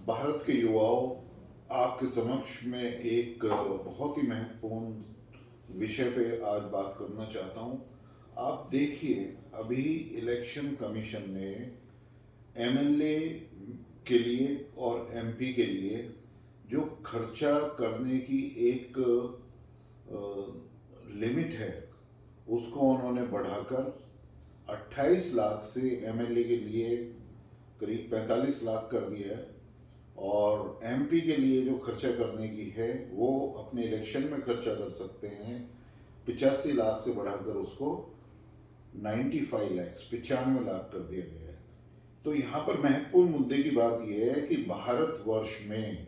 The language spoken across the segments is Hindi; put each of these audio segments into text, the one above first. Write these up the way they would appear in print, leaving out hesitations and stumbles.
भारत के युवाओं, आपके समक्ष में एक बहुत ही महत्वपूर्ण विषय पे आज बात करना चाहता हूँ। आप देखिए, अभी इलेक्शन कमीशन ने एमएलए के लिए और एमपी के लिए जो खर्चा करने की एक लिमिट है, उसको उन्होंने बढ़ाकर 28 लाख से एमएलए के लिए करीब 45 लाख कर दिया है। और एमपी के लिए जो खर्चा करने की है वो अपने इलेक्शन में खर्चा कर सकते हैं, 85 लाख से बढ़ाकर उसको 95 लाख 95 लाख कर दिया गया है। तो यहाँ पर महत्वपूर्ण मुद्दे की बात यह है कि भारतवर्ष में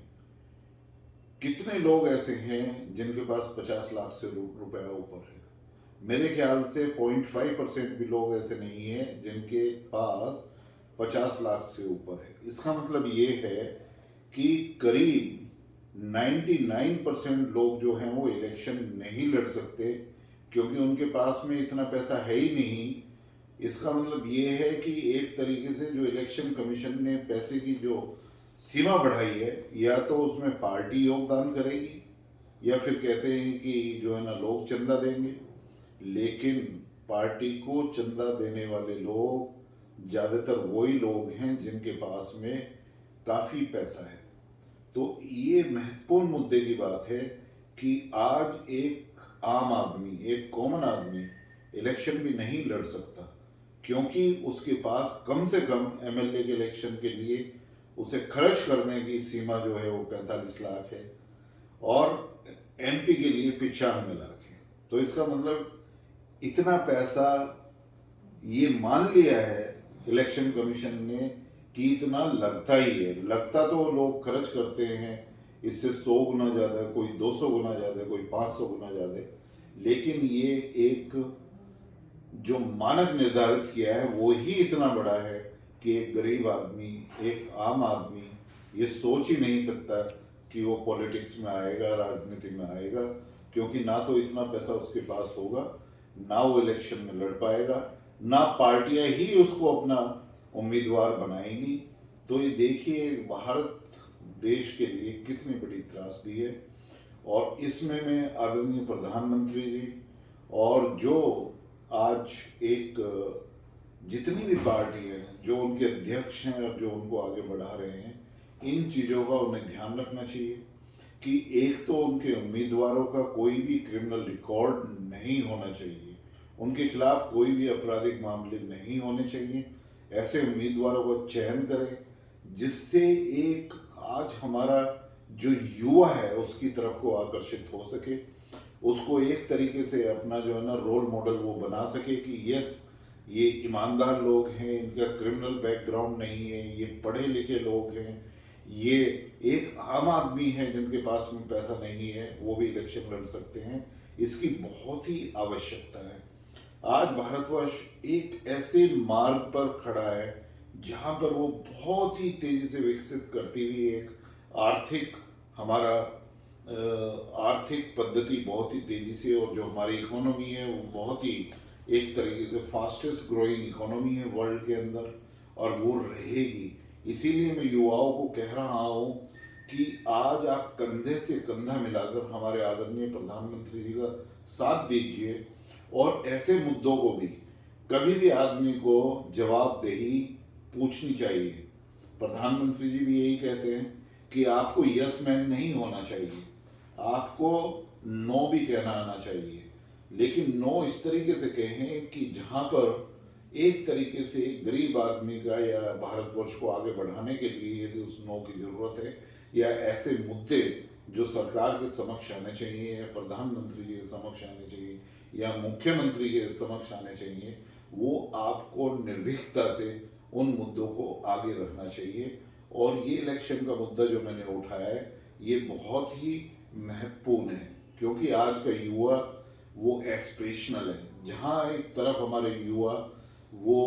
कितने लोग ऐसे हैं जिनके पास 50 लाख से रुपया ऊपर है। मेरे ख्याल से 0.5% भी लोग ऐसे नहीं हैं जिनके पास 50 लाख से ऊपर है। इसका मतलब ये है कि करीब 99% लोग जो हैं वो इलेक्शन नहीं लड़ सकते, क्योंकि उनके पास में इतना पैसा है ही नहीं। इसका मतलब ये है कि एक तरीके से जो इलेक्शन कमीशन ने पैसे की जो सीमा बढ़ाई है, या तो उसमें पार्टी योगदान करेगी या फिर कहते हैं कि जो है ना लोग चंदा देंगे। लेकिन पार्टी को चंदा देने वाले लोग ज़्यादातर वही लोग हैं जिनके पास में काफ़ी पैसा है। तो ये महत्वपूर्ण मुद्दे की बात है कि आज एक आम आदमी, एक कॉमन आदमी इलेक्शन भी नहीं लड़ सकता, क्योंकि उसके पास कम से कम एमएलए के इलेक्शन के लिए उसे खर्च करने की सीमा जो है वो 45 लाख है, और एमपी के लिए 95 लाख है। तो इसका मतलब इतना पैसा ये मान लिया है इलेक्शन कमीशन ने कि इतना लगता ही है। लगता तो लोग खर्च करते हैं इससे 100 गुना ज़्यादा, कोई 200 गुना ज़्यादा, कोई 500 गुना ज़्यादा, लेकिन ये एक जो मानक निर्धारित किया है वो ही इतना बड़ा है कि एक गरीब आदमी, एक आम आदमी ये सोच ही नहीं सकता कि वो पॉलिटिक्स में आएगा, राजनीति में आएगा, क्योंकि ना तो इतना पैसा उसके पास होगा, ना वो इलेक्शन में लड़ पाएगा, ना पार्टियां ही उसको अपना उम्मीदवार बनाएंगी। तो ये देखिए भारत देश के लिए कितनी बड़ी त्रासदी है। और इसमें मैं आदरणीय प्रधानमंत्री जी और जो आज एक जितनी भी पार्टी है, जो उनके अध्यक्ष हैं और जो उनको आगे बढ़ा रहे हैं, इन चीज़ों का उन्हें ध्यान रखना चाहिए कि एक तो उनके उम्मीदवारों का कोई भी क्रिमिनल रिकॉर्ड नहीं होना चाहिए, उनके खिलाफ कोई भी आपराधिक मामले नहीं होने चाहिए। ऐसे उम्मीदवारों का चयन करें जिससे एक आज हमारा जो युवा है उसकी तरफ को आकर्षित हो सके, उसको एक तरीके से अपना जो है ना रोल मॉडल वो बना सके कि यस, ये ईमानदार लोग हैं, इनका क्रिमिनल बैकग्राउंड नहीं है, ये पढ़े लिखे लोग हैं, ये एक आम आदमी है जिनके पास में पैसा नहीं है, वो भी इलेक्शन लड़ सकते हैं। इसकी बहुत ही आवश्यकता है। आज भारतवर्ष एक ऐसे मार्ग पर खड़ा है जहाँ पर वो बहुत ही तेजी से विकसित करती हुई एक आर्थिक हमारा आर्थिक पद्धति बहुत ही तेजी से, और जो हमारी इकोनॉमी है वो बहुत ही एक तरीके से फास्टेस्ट ग्रोइंग इकोनॉमी है वर्ल्ड के अंदर, और वो रहेगी। इसीलिए मैं युवाओं को कह रहा हूँ कि आज आप कंधे से कंधा मिलाकर हमारे आदरणीय प्रधानमंत्री जी का साथ दीजिए, और ऐसे मुद्दों को भी कभी भी आदमी को जवाबदेही पूछनी चाहिए। प्रधानमंत्री जी भी यही कहते हैं कि आपको यस मैन नहीं होना चाहिए, आपको नो भी कहना आना चाहिए, लेकिन नो इस तरीके से कहें कि जहाँ पर एक तरीके से एक गरीब आदमी का या भारतवर्ष को आगे बढ़ाने के लिए यदि उस नो की ज़रूरत है, या ऐसे मुद्दे जो सरकार के समक्ष आने चाहिए, या प्रधानमंत्री जी के समक्ष आने चाहिए, या मुख्यमंत्री के समक्ष आने चाहिए, वो आपको निर्भीकता से उन मुद्दों को आगे रखना चाहिए। और ये इलेक्शन का मुद्दा जो मैंने उठाया है ये बहुत ही महत्वपूर्ण है, क्योंकि आज का युवा वो एस्पिरेशनल है। जहाँ एक तरफ हमारे युवा वो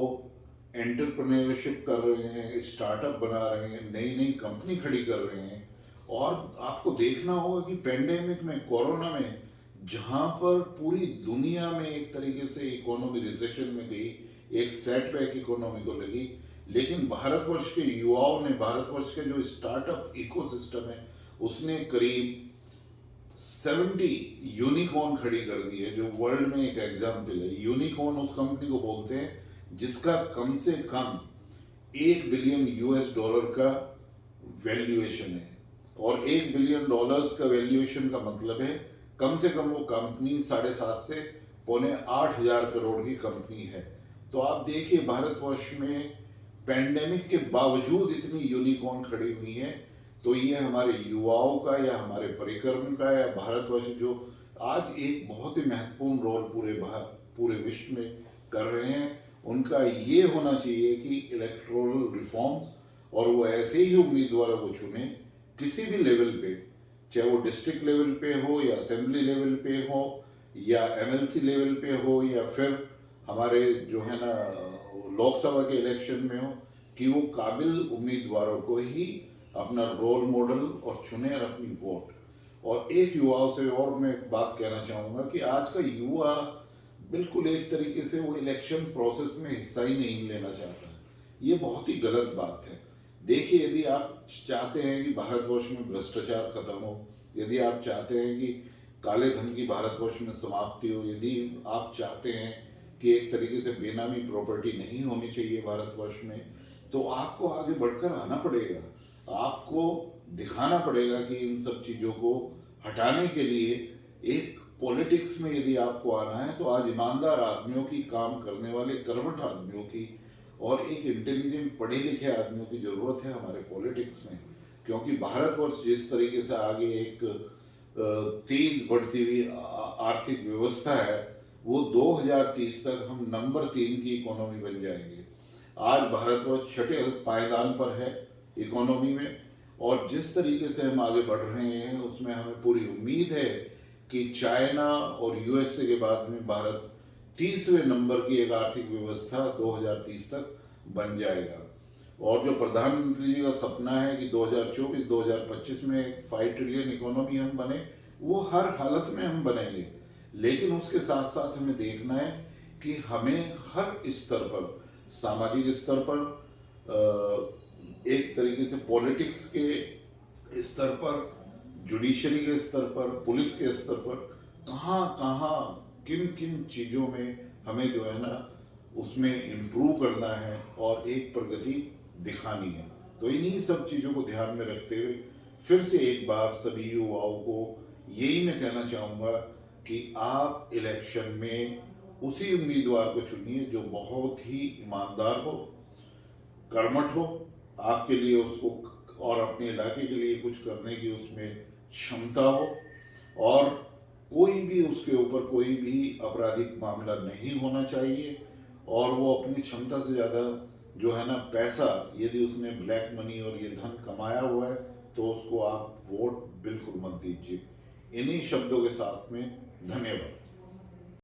एंटरप्रेन्योरशिप कर रहे हैं, स्टार्टअप बना रहे हैं, नई नई कंपनी खड़ी कर रहे हैं, और आपको देखना होगा कि पेंडेमिक में, कोरोना में, जहाँ पर पूरी दुनिया में एक तरीके से इकोनॉमी रिसेशन में गई, एक सेटबैक इकोनॉमी को लगी, लेकिन भारतवर्ष के युवाओं ने, भारतवर्ष के जो स्टार्टअप इकोसिस्टम है, उसने करीब 70 यूनिकॉर्न खड़ी कर दी है, जो वर्ल्ड में एक एग्जाम्पल है। यूनिकॉर्न उस कंपनी को बोलते हैं जिसका कम से कम $1 बिलियन का वैल्यूएशन है। और $1 बिलियन का वैल्यूएशन का मतलब है कम से कम वो कंपनी 7.5 से पौने 8 हजार करोड़ की कंपनी है। तो आप देखिए भारतवर्ष में पैंडेमिक के बावजूद इतनी यूनिकॉर्न खड़ी हुई हैं। तो ये हमारे युवाओं का या हमारे परिक्रम का या भारतवर्ष जो आज एक बहुत ही महत्वपूर्ण रोल पूरे विश्व में कर रहे हैं, उनका ये होना चाहिए कि इलेक्टोरल रिफॉर्म्स, और वो ऐसे ही उम्मीदवारों को चुने किसी भी लेवल पे, चाहे वो डिस्ट्रिक्ट लेवल पे हो या असेंबली लेवल पे हो या एमएलसी लेवल पे हो या फिर हमारे जो है ना लोकसभा के इलेक्शन में हो, कि वो काबिल उम्मीदवारों को ही अपना रोल मॉडल और चुने और अपनी वोट। और एक युवाओं से और मैं एक बात कहना चाहूँगा कि आज का युवा बिल्कुल एक तरीके से वो इलेक्शन प्रोसेस में हिस्सा ही नहीं लेना चाहता। ये बहुत ही गलत बात है। देखिए, यदि आप चाहते हैं कि भारतवर्ष में भ्रष्टाचार खत्म हो, यदि आप चाहते हैं कि काले धन की भारतवर्ष में समाप्ति हो, यदि आप चाहते हैं कि एक तरीके से बेनामी प्रॉपर्टी नहीं होनी चाहिए भारतवर्ष में, तो आपको आगे बढ़कर आना पड़ेगा। आपको दिखाना पड़ेगा कि इन सब चीज़ों को हटाने के लिए एक पॉलिटिक्स में यदि आपको आना है, तो आज ईमानदार आदमियों की, काम करने वाले कर्मठ आदमियों की और एक इंटेलिजेंट पढ़े लिखे आदमियों की ज़रूरत है हमारे पॉलिटिक्स में। क्योंकि भारतवर्ष जिस तरीके से आगे एक तेज बढ़ती हुई आर्थिक व्यवस्था है, वो 2030 तक हम नंबर 3 की इकोनॉमी बन जाएंगे। आज भारतवर्ष छठे पायदान पर है इकोनॉमी में, और जिस तरीके से हम आगे बढ़ रहे हैं उसमें हमें पूरी उम्मीद है कि चाइना और यूएसए के बाद में भारत 30वें नंबर की एक आर्थिक व्यवस्था 2030 तक बन जाएगा। और जो प्रधानमंत्री जी का सपना है कि 2024-2025 में 5 ट्रिलियन इकोनॉमी हम बने, वो हर हालत में हम बनेंगे। लेकिन उसके साथ साथ हमें देखना है कि हमें हर स्तर पर, सामाजिक स्तर पर, एक तरीके से पॉलिटिक्स के स्तर पर, जुडिशरी के स्तर पर, पुलिस के स्तर पर, कहाँ किन किन चीज़ों में हमें जो है ना उसमें इम्प्रूव करना है और एक प्रगति दिखानी है। तो इन्हीं सब चीज़ों को ध्यान में रखते हुए फिर से एक बार सभी युवाओं को यही मैं कहना चाहूँगा कि आप इलेक्शन में उसी उम्मीदवार को चुनिए जो बहुत ही ईमानदार हो, कर्मठ हो, आपके लिए उसको और अपने इलाके के लिए कुछ करने की उसमें क्षमता हो, और कोई भी उसके ऊपर कोई भी आपराधिक मामला नहीं होना चाहिए, और वो अपनी क्षमता से ज़्यादा जो है ना पैसा, यदि उसने ब्लैक मनी और ये धन कमाया हुआ है तो उसको आप वोट बिल्कुल मत दीजिए। इन्हीं शब्दों के साथ में धन्यवाद।